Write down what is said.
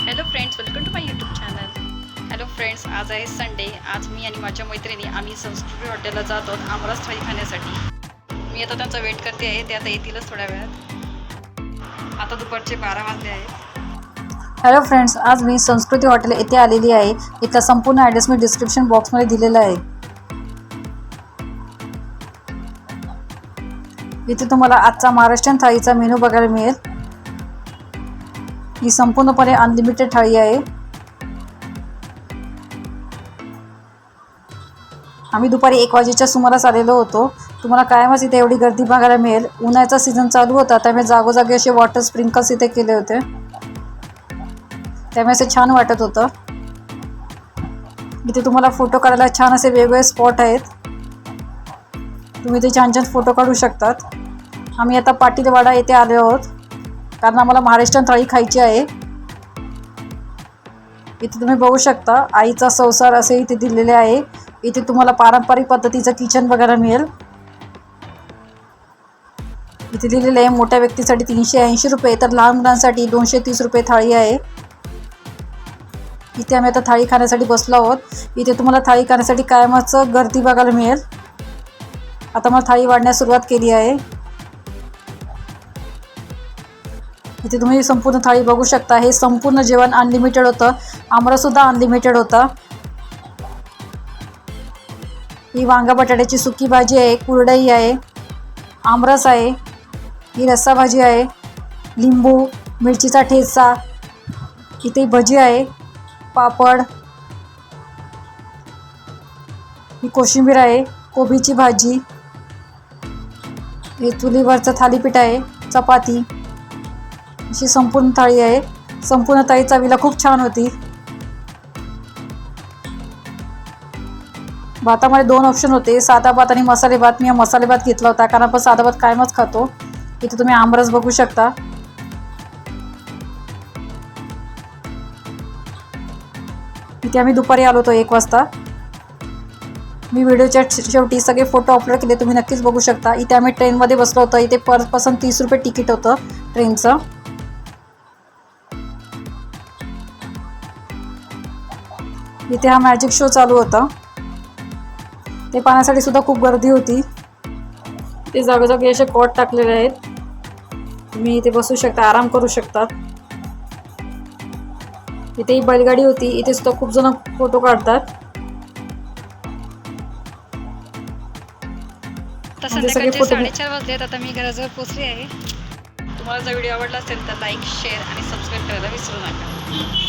Hello friends, welcome to my YouTube channel. Hello friends, आज आहे Sunday. आज मी आणि माझ्या मैत्रिणी आम्ही संस्कृती हॉटेलला जात आहोत आमरस थाळी खाण्यासाठी. मी आता त्यांचा वेट करते आहे, ते आता येतीलच थोड्या वेळात. आता दुपारचे 12 वाजले आहेत. हॅलो फ्रेंड्स, आज मी संस्कृती हॉटेल येथे आलेली आहे. इथला संपूर्ण ॲड्रेस मी डिस्क्रिप्शन बॉक्समध्ये दिलेला आहे. इथे तुम्हाला आजचा महाराष्ट्रीयन थाळीचा मेनू बघायला मिळेल. ही संपूर्णपणे अनलिमिटेड थाळी आहे. आम्ही दुपारी 1 वाजेच्या सुमारास आलेलो होतो. तुम्हाला कायमच इथे एवढी गर्दी बघायला मिळेल. उन्हाळ्याचा सीझन चालू होता, त्यामुळे जागोजागी असे वॉटर स्प्रिंकल्स इथे केले होते, त्यामुळे असं छान वाटत होतं. इथे तुम्हाला फोटो काढायला छान असे वेगवेगळे स्पॉट आहेत. तुम्ही इथे छान छान फोटो काढू शकतात. आम्ही आता पाटीलवाडा येथे आलो आहोत, कारण आम्हाला महाराष्ट्रीयन थाळी खायची आहे. इथे तुम्ही बघू शकता आईचा संसार असे इथे दिलेले आहे. इथे तुम्हाला पारंपरिक पद्धतीचं किचन बघायला मिळेल. इथे दिलेले आहे मोठ्या व्यक्तीसाठी 380 रुपये, तर लहान मुलांसाठी 230 रुपये थाळी आहे. इथे आम्ही आता थाळी खाण्यासाठी बसलो आहोत. इथे तुम्हाला थाळी खाण्यासाठी कायमच गर्दी बघायला मिळेल. आता मला थाळी वाढण्यास सुरुवात केली आहे. इथे तुम्ही संपूर्ण थाळी बघू शकता. हे संपूर्ण जेवण अनलिमिटेड होतं. आमरससुद्धा अनलिमिटेड होता. ही वांगा बटाट्याची सुकी भाजी आहे, कुरडई आहे, आमरस आहे, ही रस्सा भाजी आहे, लिंबू, मिरचीचा ठेचा, इथे भजी आहे, पापड, ही कोशिंबीर आहे, कोबीची भाजी, हे चुलीवरचं थालीपीठ आहे, चपाती, अशी संपूर्ण थाळी आहे. संपूर्ण थाळी चवीला खूप छान होती. भातामध्ये 2 ऑप्शन होते, साधा भात आणि मसाले भात. मी मसाले भात घेतला होता, कारण आपण साधा भात कायमच खातो. इथे तुम्ही आमरस बघू शकता. इथे आम्ही दुपारी आलो होतो 1 वाजता. मी व्हिडिओच्या शेवटी सगळे फोटो अपलोड केले, तुम्ही नक्कीच बघू शकता. इथे आम्ही ट्रेनमध्ये बसलो होतो. इथे पर पर्सन 30 रुपये तिकीट होतं ट्रेनचं. इथे हा मॅजिक शो चालू होता, ते पाहण्यासाठी सुद्धा खूप गर्दी होती. ते जागोजागी असे कॉट टाकलेले आहेत, तुम्ही इथे बसू शकता, आराम करू शकतात. इथे ही बैलगाडी होती, इथे सुद्धा खूप जण फोटो काढतात. तर संध्याकाळचे 4:30 वाजलेत. आता मी घराजवळ पोहोचली आहे. तुम्हाला जर व्हिडिओ आवडला असेल तर लाईक, शेअर आणि सबस्क्राईब करायला विसरू नका.